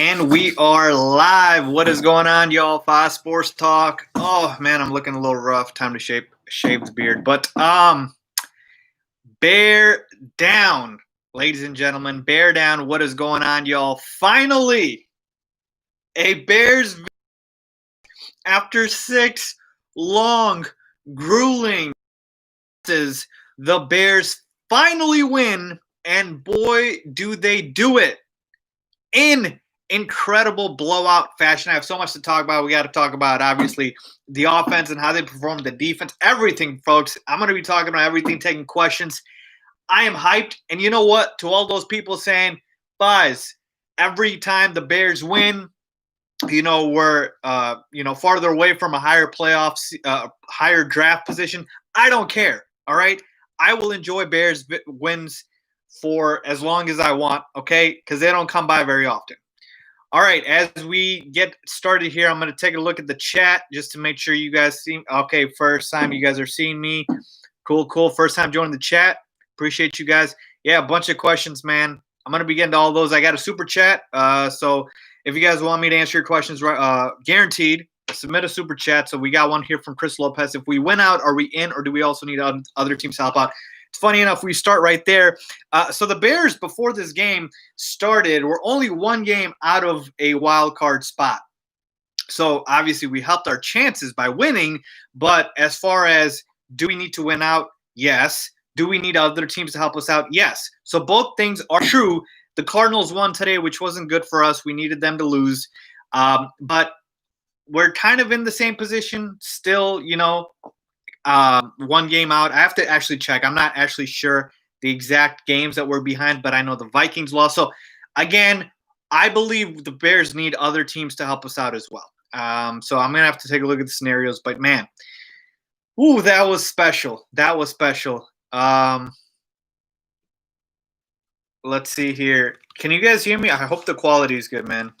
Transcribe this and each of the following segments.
And we are live. What is going on, y'all? Faiz Sports Talk. Oh man, I'm looking a little rough. Time to shave the beard. But bear down, ladies and gentlemen. Bear down. What is going on, y'all? Finally, a Bears after 6 long, grueling matches, the Bears finally win, and boy, do they do it in incredible blowout fashion. I have so much to talk about. We got to talk about, obviously, the offense and how they performed, the defense, everything, folks. I'm going to be talking about everything, taking questions. I am hyped. And you know what? To all those people saying, Faiz, every time the Bears win, we're farther away from a higher playoffs, higher draft position. I don't care. All right. I will enjoy Bears wins for as long as I want, okay? Because they don't come by very often. All right, as we get started here, I'm going to take a look at the chat just to make sure you guys see. Okay, first time you guys are seeing me. Cool. First time joining the chat. Appreciate you guys. Yeah, a bunch of questions, man. I'm going to be getting to all those. I got a super chat. So if you guys want me to answer your questions, guaranteed, submit a super chat. So we got one here from Chris Lopez. If we win out, are we in, or do we also need other teams to help out? It's funny enough, we start right there. So the Bears, before this game started, were only one game out of a wild card spot. So obviously we helped our chances by winning. But as far as do we need to win out? Yes. Do we need other teams to help us out? Yes. So both things are true. The Cardinals won today, which wasn't good for us. We needed them to lose. But we're kind of in the same position still, one game out. I have to actually check. I'm not actually sure the exact games that we're behind, but I know the Vikings lost. So, again, I believe the Bears need other teams to help us out as well. So I'm going to have to take a look at the scenarios. But, man, that was special. Let's see here. Can you guys hear me? I hope the quality is good, man.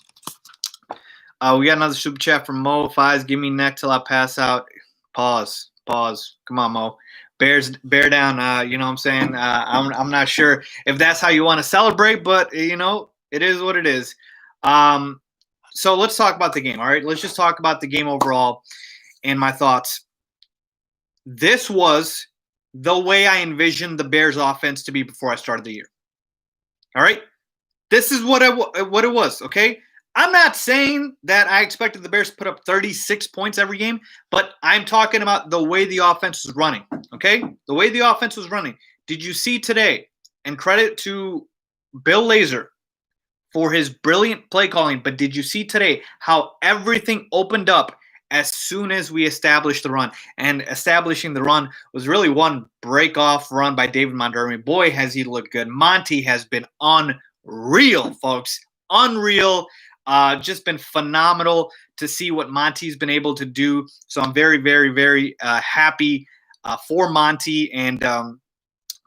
We got another super chat from Mo. Faiz, give me neck till I pass out. Pause. Come on, Mo. Bear down. You know what I'm saying? I'm not sure if that's how you want to celebrate, but, it is what it is. So let's talk about the game, all right? Let's just talk about the game overall and my thoughts. This was the way I envisioned the Bears offense to be before I started the year. All right? This is what it was, okay? I'm not saying that I expected the Bears to put up 36 points every game, but I'm talking about the way the offense was running, okay? The way the offense was running. Did you see today, and credit to Bill Lazor for his brilliant play calling, but did you see today how everything opened up as soon as we established the run? And establishing the run was really one break-off run by David Montgomery. Boy, has he looked good. Monty has been unreal, folks. Unreal. Just been phenomenal to see what Monty's been able to do. So I'm very, very, very happy for Monty and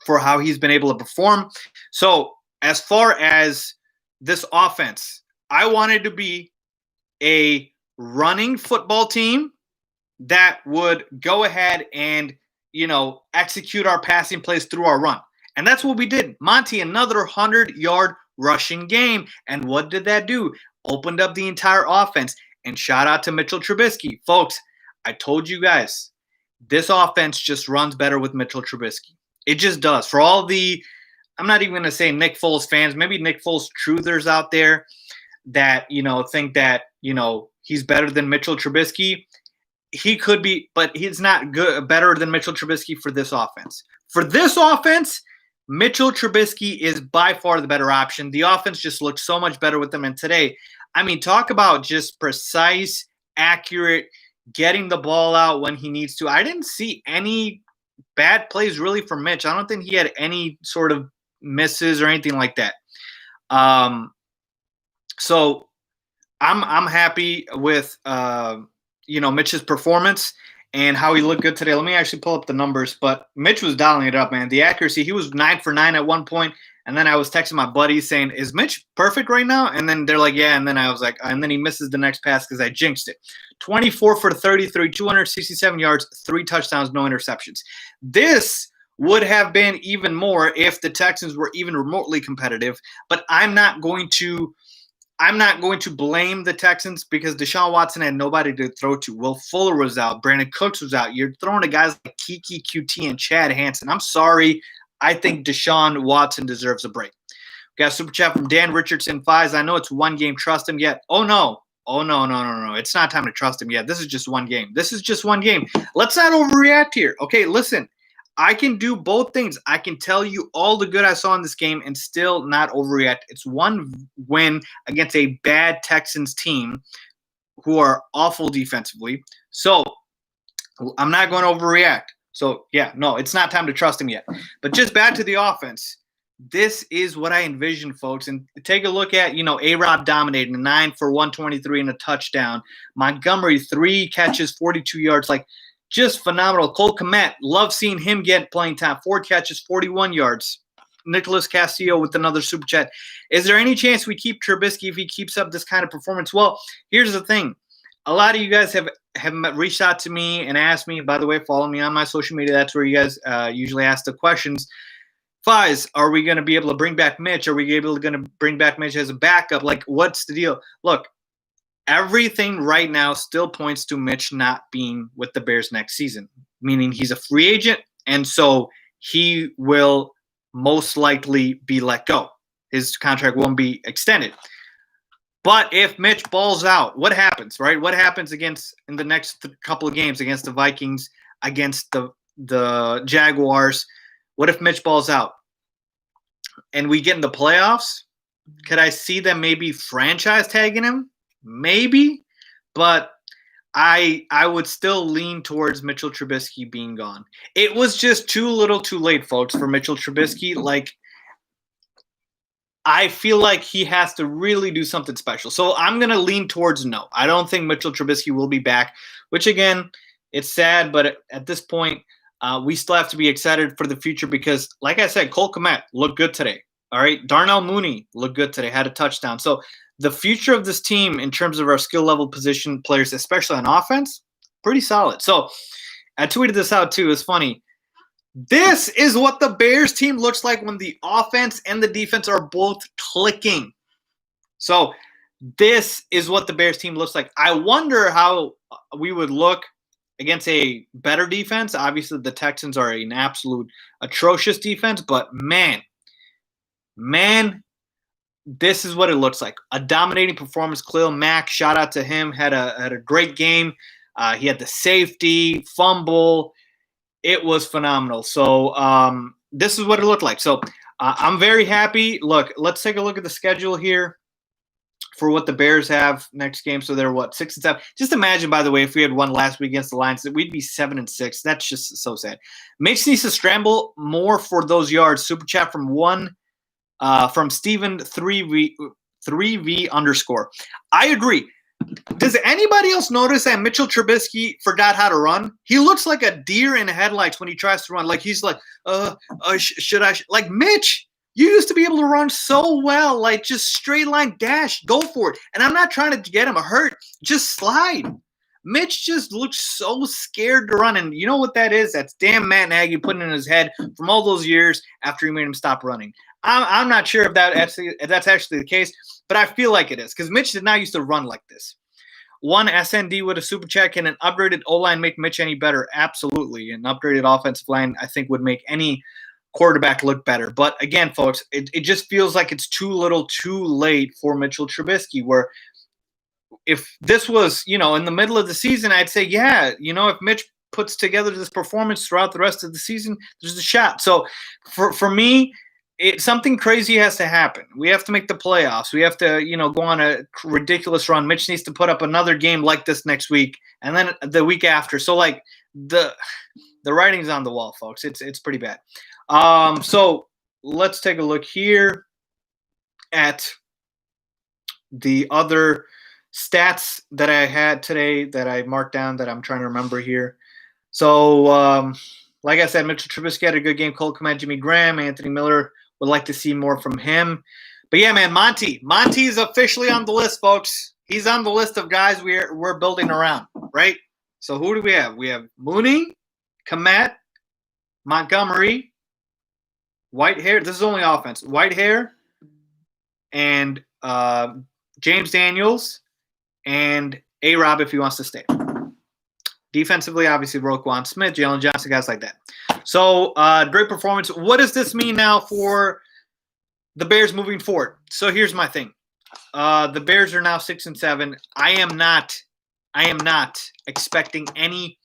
for how he's been able to perform. So as far as this offense, I wanted to be a running football team that would go ahead and, execute our passing plays through our run. And that's what we did. Monty, another 100-yard rushing game. And what did that do? Opened up the entire offense. And shout out to Mitchell Trubisky. Folks, I told you guys, this offense just runs better with Mitchell Trubisky. It just does. For all the, I'm not even going to say Nick Foles fans, maybe Nick Foles truthers out there that, think that, he's better than Mitchell Trubisky. He could be, but he's not better than Mitchell Trubisky for this offense. For this offense, Mitchell Trubisky is by far the better option. The offense just looked so much better with him. And today, talk about just precise, accurate, getting the ball out when he needs to. I didn't see any bad plays really from Mitch. I don't think he had any sort of misses or anything like that. So I'm happy with Mitch's performance and how he looked good today. Let me actually pull up the numbers, but Mitch was dialing it up, man. The accuracy, he was 9 for 9 at one point, and then I was texting my buddies saying, "Is Mitch perfect right now?" And then they're like, "Yeah," and then I was like, and then he misses the next pass because I jinxed it. 24 for 33, 267 yards, 3 touchdowns, no interceptions. This would have been even more if the Texans were even remotely competitive, but I'm not going to I'm not going to blame the Texans because Deshaun Watson had nobody to throw to. Will Fuller was out. Brandon Cooks was out. You're throwing to guys like Kiki QT and Chad Hansen. I'm sorry. I think Deshaun Watson deserves a break. We got a super chat from Dan Richardson. Faiz, I know it's one game. Trust him yet. Oh, no. Oh, no. It's not time to trust him yet. This is just one game. Let's not overreact here. Okay, listen. I can do both things. I can tell you all the good I saw in this game and still not overreact. It's one win against a bad Texans team who are awful defensively. So I'm not going to overreact. So, yeah, no, it's not time to trust him yet. But just back to the offense. This is what I envision, folks. And take a look at, A-Rob dominating 9 for 123 and a touchdown. Montgomery, 3 catches, 42 yards. Just phenomenal. Cole Kmet, love seeing him get playing time. 4 catches, 41 yards. Nicholas Castillo with another super chat. Is there any chance we keep Trubisky if he keeps up this kind of performance? Well, here's the thing. A lot of you guys have reached out to me and asked me. By the way, follow me on my social media. That's where you guys usually ask the questions. Faiz, are we going to be able to bring back Mitch? Are we going to bring back Mitch as a backup? What's the deal? Look, everything right now still points to Mitch not being with the Bears next season, meaning he's a free agent, and so he will most likely be let go. His contract won't be extended. But if Mitch balls out, what happens, right? What happens in the next couple of games against the Vikings, against the Jaguars? What if Mitch balls out and we get in the playoffs? Could I see them maybe franchise tagging him? Maybe, but I would still lean towards Mitchell Trubisky being gone. It was just too little too late, folks, for Mitchell Trubisky. I feel like he has to really do something special. So I'm going to lean towards no. I don't think Mitchell Trubisky will be back, which, again, it's sad, but at this point, we still have to be excited for the future because, like I said, Cole Kmet looked good today. All right, Darnell Mooney looked good today, had a touchdown. So the future of this team in terms of our skill level position players, especially on offense, pretty solid. So I tweeted this out too. It's funny. This is what the Bears team looks like when the offense and the defense are both clicking. So this is what the Bears team looks like. I wonder how we would look against a better defense. Obviously, the Texans are an absolute atrocious defense, but man, this is what it looks like. A dominating performance. Khalil Mack, shout out to him, had a great game. He had the safety, fumble. It was phenomenal. So this is what it looked like. So I'm very happy. Look, let's take a look at the schedule here for what the Bears have next game. So they're 6-7. Just imagine, by the way, if we had won last week against the Lions, that we'd be 7-6. That's just so sad. Mitch needs to scramble more for those yards. Super chat from Steven 3V_. I agree. Does anybody else notice that Mitchell Trubisky forgot how to run? He looks like a deer in headlights when he tries to run. He's like, should I? Mitch, you used to be able to run so well, just straight line dash, go for it. And I'm not trying to get him hurt. Just slide. Mitch just looks so scared to run. And you know what that is? That's damn Matt Nagy putting in his head from all those years after he made him stop running. I'm not sure if that's actually the case, but I feel like it is because Mitch did not used to run like this. One SND with a super chat. Can an upgraded O-line make Mitch any better? Absolutely. An upgraded offensive line, I think, would make any quarterback look better. But again, folks, it just feels like it's too little too late for Mitchell Trubisky, where if this was, in the middle of the season, I'd say, yeah, if Mitch puts together this performance throughout the rest of the season, there's a shot. So for me, something crazy has to happen. We have to make the playoffs. We have to, go on a ridiculous run. Mitch needs to put up another game like this next week, and then the week after. So the writing's on the wall, folks. It's pretty bad. So let's take a look here at the other stats that I had today that I marked down that I'm trying to remember here. So, like I said, Mitchell Trubisky had a good game. Cole Kmet, Jimmy Graham, Anthony Miller. Would like to see more from him. But yeah, man, Monty's officially on the list, folks. He's on the list of guys we're building around, right? So who do we have? We have Mooney, Kmet, Montgomery, Whitehair. This is only offense. Whitehair and James Daniels, and A-Rob if he wants to stay. Defensively, obviously, Roquan Smith, Jalen Johnson, guys like that. So, great performance. What does this mean now for the Bears moving forward? So here's my thing. The Bears are now 6-7. I am not expecting any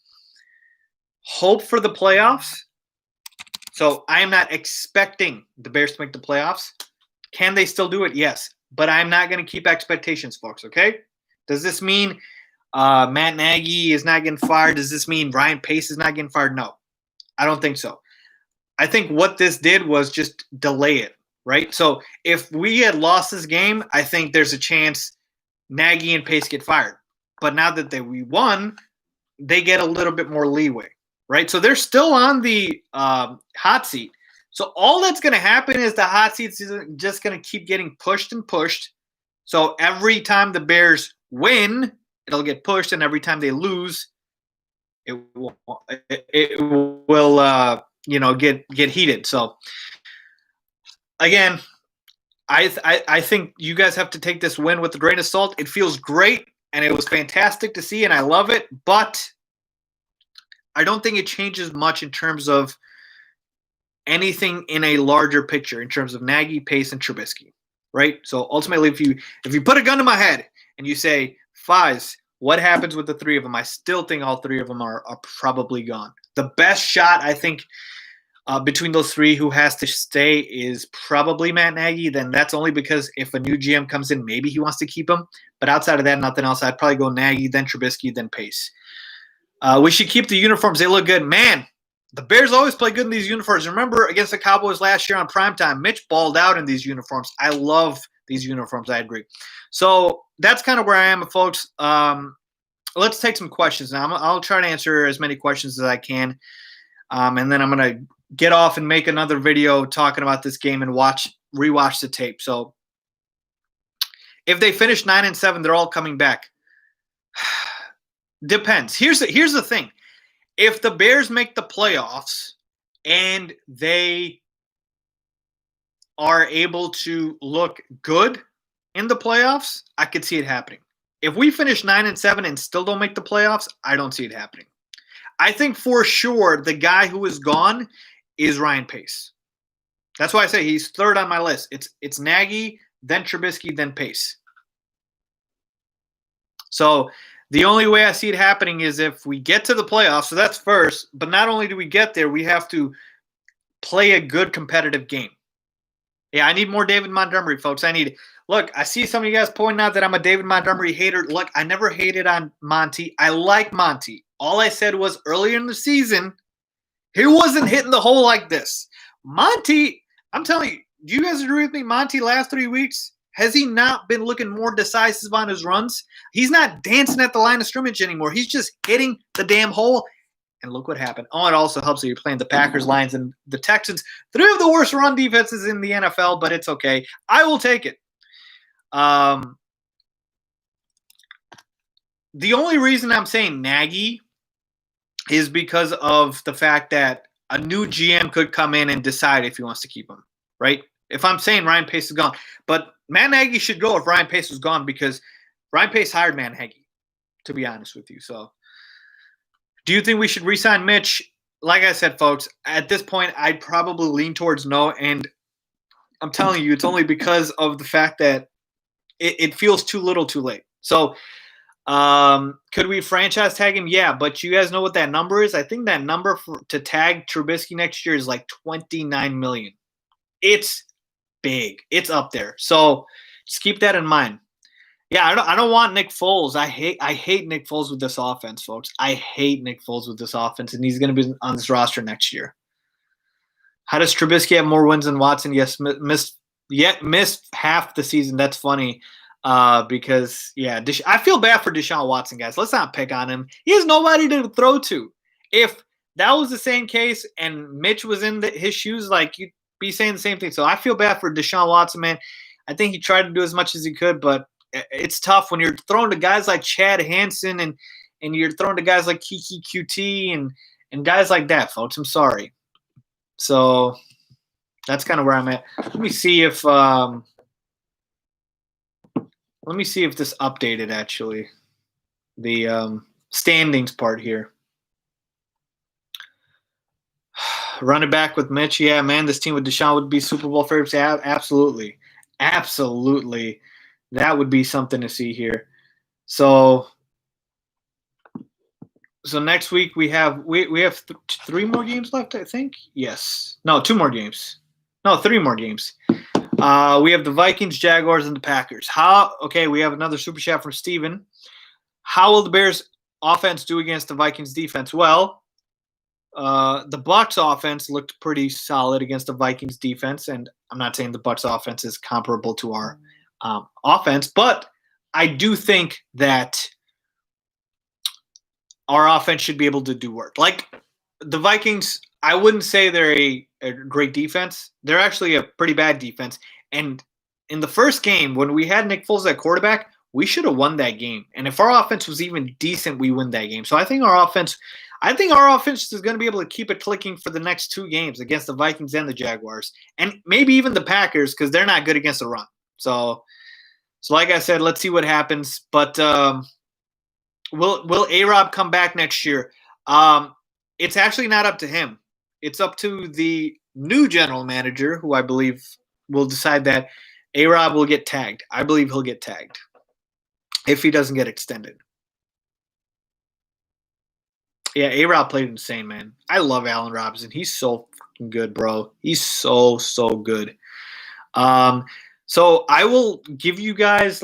hope for the playoffs. So I am not expecting the Bears to make the playoffs. Can they still do it? Yes. But I'm not going to keep expectations, folks, okay? Does this mean Matt Nagy is not getting fired? Does this mean Ryan Pace is not getting fired? No, I don't think so. I think what this did was just delay it, right? So if we had lost this game, I think there's a chance Nagy and Pace get fired. But now that we won, they get a little bit more leeway, right? So they're still on the hot seat. So all that's going to happen is the hot seat's just going to keep getting pushed and pushed. So every time the Bears win, it'll get pushed, and every time they lose, it will get heated. So again, I think you guys have to take this win with a grain of salt. It feels great, and it was fantastic to see, and I love it. But I don't think it changes much in terms of anything in a larger picture, in terms of Nagy, Pace, and Trubisky, right? So ultimately, if you put a gun to my head and you say, Faiz, what happens with the three of them? I still think all three of them are probably gone. The best shot, I think, between those three who has to stay is probably Matt Nagy. Then that's only because if a new GM comes in, maybe he wants to keep him. But outside of that, nothing else. I'd probably go Nagy, then Trubisky, then Pace. We should keep the uniforms. They look good. Man, the Bears always play good in these uniforms. Remember against the Cowboys last year on primetime, Mitch balled out in these uniforms. I love these uniforms. I agree. So that's kind of where I am, folks. Let's take some questions now. I'll try to answer as many questions as I can. And then I'm going to get off and make another video talking about this game and rewatch the tape. So if they finish 9-7, they're all coming back. Depends. Here's the thing. If the Bears make the playoffs and they are able to look good in the playoffs, I could see it happening. If we finish 9-7 and still don't make the playoffs, I don't see it happening. I think for sure the guy who is gone is Ryan Pace. That's why I say he's third on my list. It's Nagy, then Trubisky, then Pace. So the only way I see it happening is if we get to the playoffs, so that's first, but not only do we get there, we have to play a good competitive game. Yeah, I need more David Montgomery, folks. Look, I see some of you guys pointing out that I'm a David Montgomery hater. Look, I never hated on Monty. I like Monty. All I said was earlier in the season, he wasn't hitting the hole like this. Monty, I'm telling you, do you guys agree with me? Monty, last 3 weeks, has he not been looking more decisive on his runs? He's not dancing at the line of scrimmage anymore. He's just hitting the damn hole. And look what happened. Oh, it also helps that you're playing the Packers, Lions, and the Texans. 3 of the worst run defenses in the NFL, but it's okay. I will take it. The only reason I'm saying Nagy is because of the fact that a new GM could come in and decide if he wants to keep him, right? If I'm saying Ryan Pace is gone. But Matt Nagy should go if Ryan Pace was gone because Ryan Pace hired Matt Nagy, to be honest with you. So do you think we should re-sign Mitch? Like I said, folks, at this point, I'd probably lean towards no. And I'm telling you, it's only because of the fact that it feels too little too late. So could we franchise tag him? Yeah, but you guys know what that number is? I think that number to tag Trubisky next year is like $29 million. It's big. It's up there. So just keep that in mind. Yeah, I don't want Nick Foles. I hate Nick Foles with this offense, folks. I hate Nick Foles with this offense, and he's going to be on this roster next year. How does Trubisky have more wins than Watson? Yes, missed half the season. That's funny because, yeah, I feel bad for Deshaun Watson, guys. Let's not pick on him. He has nobody to throw to. If that was the same case and Mitch was in his shoes, like, you'd be saying the same thing. So I feel bad for Deshaun Watson, man. I think he tried to do as much as he could, but it's tough when you're throwing to guys like Chad Hansen and you're throwing to guys like Kiki QT and guys like that, folks. I'm sorry. So that's kind of where I'm at. Let me see if Let me see if this updated actually. The standings part here. Run it back with Mitch. Yeah, man, this team with Deshaun would be Super Bowl favorites. Yeah, absolutely. Absolutely. That would be something to see here. So next week we have three more games left, I think. Yes. No, two more games. No, three more games. We have the Vikings, Jaguars, and the Packers. Okay, we have another super chat from Steven. How will the Bears offense do against the Vikings defense? Well, the Bucs offense looked pretty solid against the Vikings defense, and I'm not saying the Bucs offense is comparable to our offense, but I do think that our offense should be able to do work. Like the Vikings, I wouldn't say they're a great defense. They're actually a pretty bad defense. And in the first game, when we had Nick Foles at quarterback, we should have won that game. And if our offense was even decent, we win that game. So I think our offense is going to be able to keep it clicking for the next two games against the Vikings and the Jaguars, and maybe even the Packers because they're not good against the run. So like I said, let's see what happens. But will A-Rob come back next year? It's actually not up to him. It's up to the new general manager, who I believe will decide that A-Rob will get tagged. I believe he'll get tagged if he doesn't get extended. Yeah, A-Rob played insane, man. I love Allen Robinson. He's so fucking good, bro. He's so good. So I will give you guys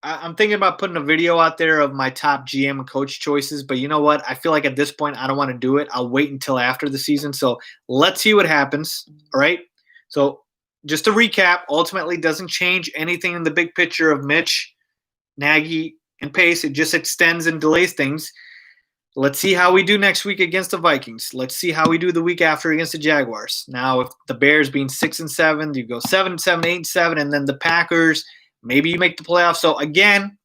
I'm thinking about putting a video out there of my top GM and coach choices, but you know what? I feel like at this point I don't want to do it. I'll wait until after the season. So let's see what happens. All right. So just to recap, ultimately doesn't change anything in the big picture of Mitch, Nagy, and Pace. It just extends and delays things. Let's see how we do next week against the Vikings. Let's see how we do the week after against the Jaguars. Now, if the Bears being 6-7, you go 7-7, 8-7, and then the Packers, maybe you make the playoffs. So again,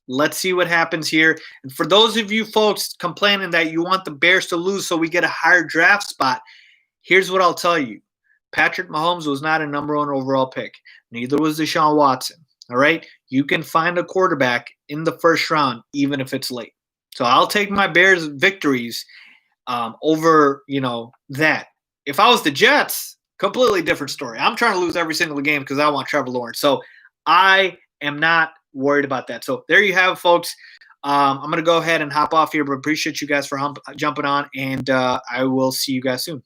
let's see what happens here. And for those of you folks complaining that you want the Bears to lose so we get a higher draft spot, here's what I'll tell you. Patrick Mahomes was not a number 1 overall pick. Neither was Deshaun Watson. All right? You can find a quarterback in the first round, even if it's late. So I'll take my Bears victories over, that. If I was the Jets, completely different story. I'm trying to lose every single game because I want Trevor Lawrence. So I am not worried about that. So there you have it, folks. I'm going to go ahead and hop off here, but appreciate you guys for jumping on, and I will see you guys soon.